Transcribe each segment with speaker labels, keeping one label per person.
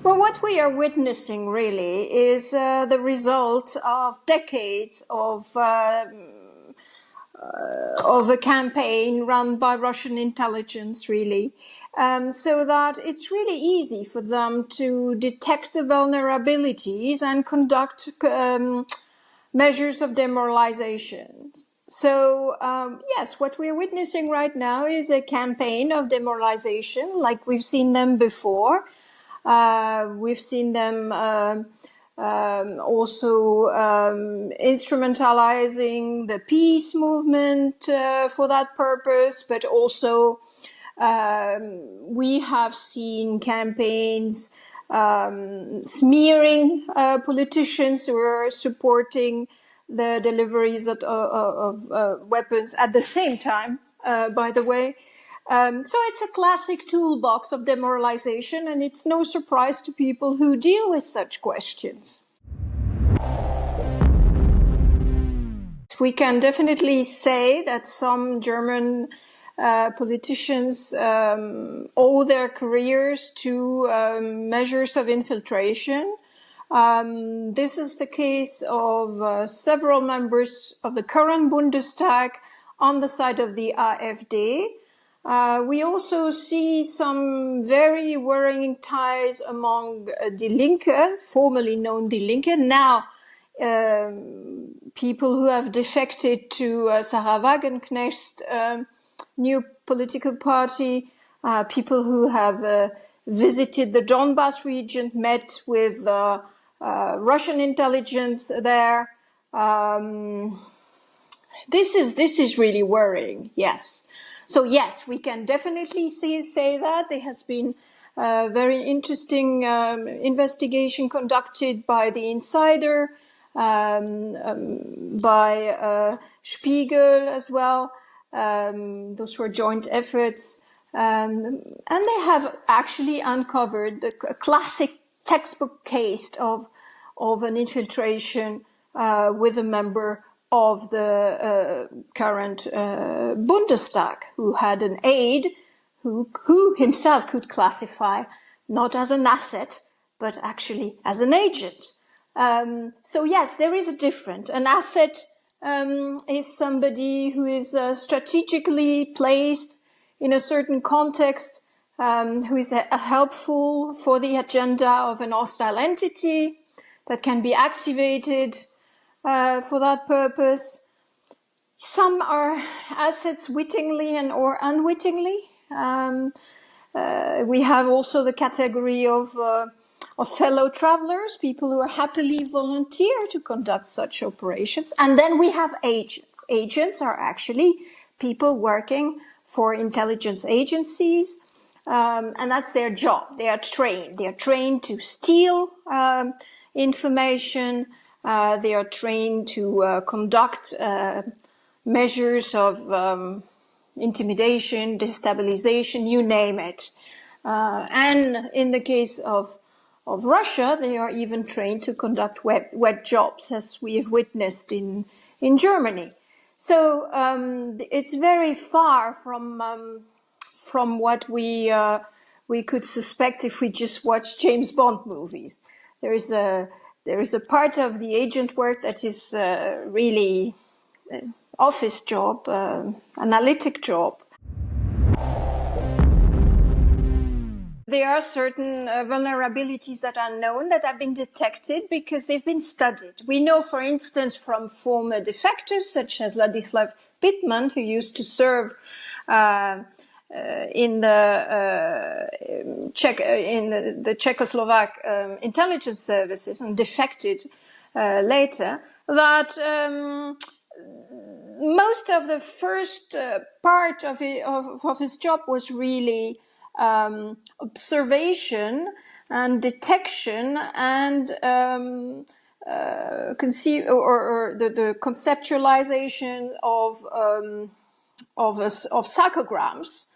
Speaker 1: Well, what we are witnessing really is the result of decades of a campaign run by Russian intelligence, really, so that it's really easy for them to detect the vulnerabilities and conduct measures of demoralization. So, yes, what we're witnessing right now is a campaign of demoralization, like we've seen them before. We've seen them also instrumentalizing the peace movement for that purpose, but also we have seen campaigns smearing politicians who are supporting the deliveries of weapons at the same time, by the way. So it's a classic toolbox of demoralization, and it's no surprise to people who deal with such questions. We can definitely say that some German politicians owe their careers to measures of infiltration. This is the case of several members of the current Bundestag on the side of the AfD. We also see some very worrying ties among Die Linke, formerly known Die Linke, now people who have defected to Sarah Wagenknecht's new political party, people who have visited the Donbas region, met with Russian intelligence there. This is really worrying, yes. So yes, we can definitely say that there has been a very interesting investigation conducted by the Insider, by Spiegel as well. Those were joint efforts, and they have actually uncovered a classic textbook case of an infiltration with a member of the current Bundestag, who had an aide who himself could classify not as an asset, but actually as an agent. So yes, there is a difference. An asset is somebody who is strategically placed in a certain context, who is helpful for the agenda of an hostile entity that can be activated for that purpose. Some are assets wittingly and or unwittingly. We have also the category of fellow travelers, people who are happily volunteer to conduct such operations. And then we have agents. Agents are actually people working for intelligence agencies, and that's their job. They are trained. They are trained to steal information. They are trained to conduct measures of intimidation, destabilization, you name it. And in the case of Russia, they are even trained to conduct wet jobs, as we have witnessed in Germany. So it's very far from what we could suspect if we just watch James Bond movies. There is a part of the agent work that is really office job, analytic job. There are certain vulnerabilities that are known, that have been detected because they've been studied. We know, for instance, from former defectors such as Ladislav Bittman, who used to serve in the Czechoslovak intelligence services and defected later, that most of the first part of his job was really observation and detection and the conceptualization of psychograms.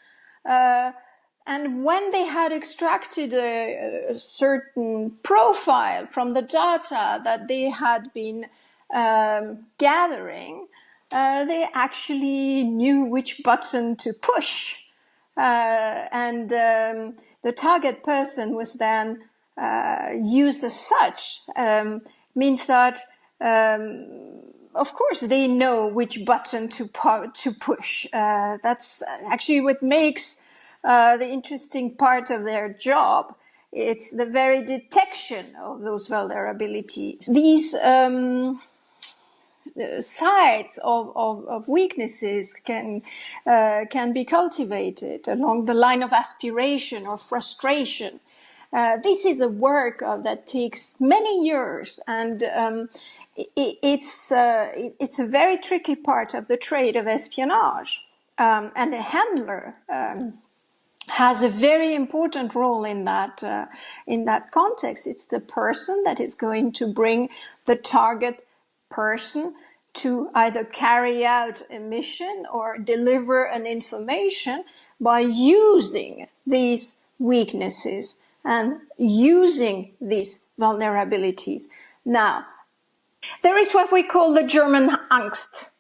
Speaker 1: And when they had extracted a certain profile from the data that they had been gathering, they actually knew which button to push. And the target person was then used as such means that, of course, they know which button to push. That's actually what makes the interesting part of their job. It's the very detection of those vulnerabilities. These sides of weaknesses can be cultivated along the line of aspiration or frustration. This is a work that takes many years, and it's a very tricky part of the trade of espionage. And a handler has a very important role in that context. It's the person that is going to bring the target person to either carry out a mission or deliver an information by using these weaknesses and using these vulnerabilities. Now, there is what we call the German angst.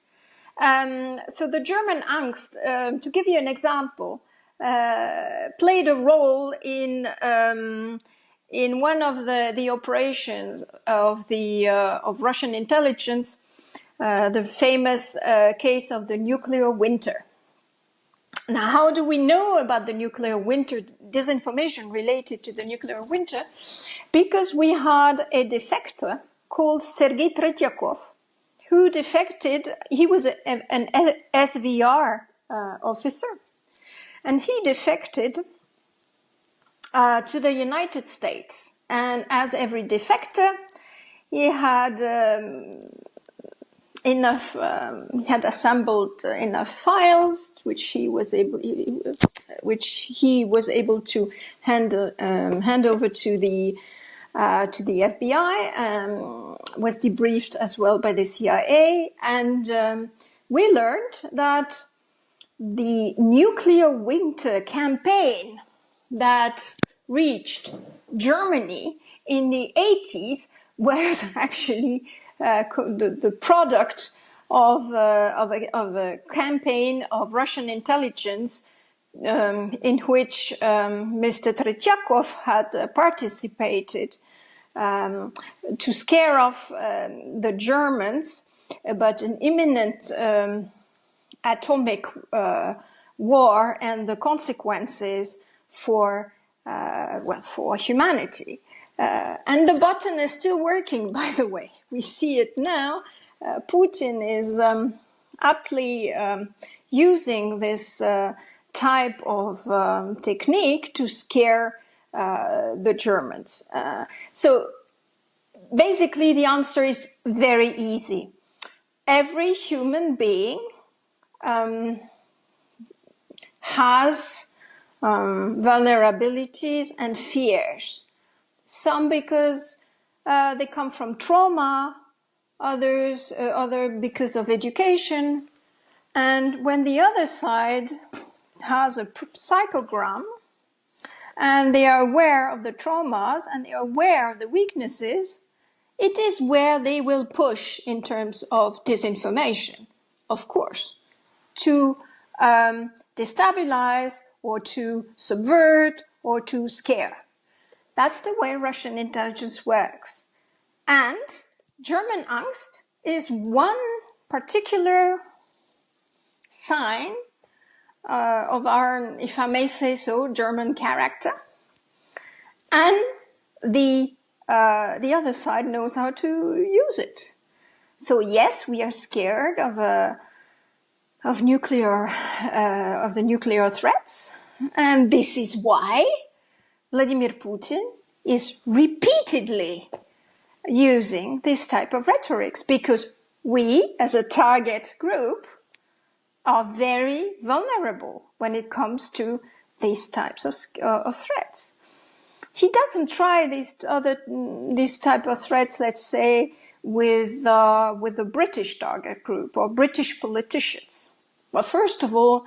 Speaker 1: So the German angst, to give you an example, played a role in one of the operations of Russian intelligence, the famous case of the nuclear winter. Now, how do we know about the nuclear winter, disinformation related to the nuclear winter? Because we had a defector called Sergei Tretyakov, who defected. He was an SVR officer, and he defected to the United States. And as every defector, he had assembled enough files which he was able to hand over to the FBI, was debriefed as well by the CIA, and we learned that the nuclear winter campaign that reached Germany in the 80s was actually the product of a campaign of Russian intelligence in which Mr. Tretyakov had participated to scare off the Germans about an imminent atomic war and the consequences for humanity. And the button is still working, by the way. We see it now. Putin is aptly using this type of technique to scare the Germans. So basically the answer is very easy. Every human being has vulnerabilities and fears. Some because they come from trauma, other because of education. And when the other side has a psychogram and they are aware of the traumas and they are aware of the weaknesses, it is where they will push in terms of disinformation, of course, to destabilize or to subvert or to scare. That's the way Russian intelligence works. And German angst is one particular sign of our, if I may say so, German character. And the other side knows how to use it. So yes, we are scared of the nuclear threats, and this is why Vladimir Putin is repeatedly using this type of rhetorics, because we, as a target group, are very vulnerable when it comes to these types of threats. He doesn't try these type of threats, let's say, with the British target group or British politicians. Well, first of all,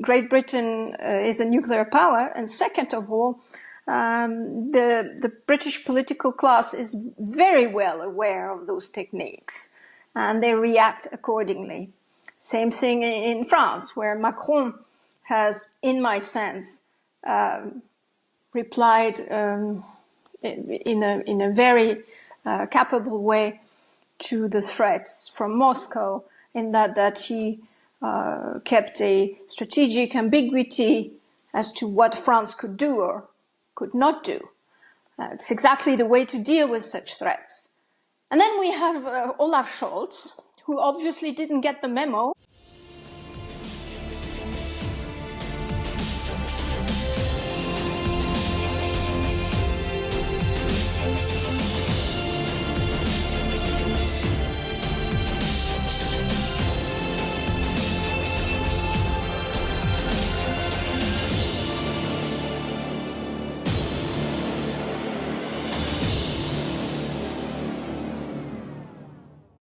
Speaker 1: Great Britain is a nuclear power, and second of all, the British political class is very well aware of those techniques, and they react accordingly. Same thing in France, where Macron has, in my sense, replied in a very capable way to the threats from Moscow, in that he kept a strategic ambiguity as to what France could do or could not do. It's exactly the way to deal with such threats. And then we have Olaf Scholz, who obviously didn't get the memo.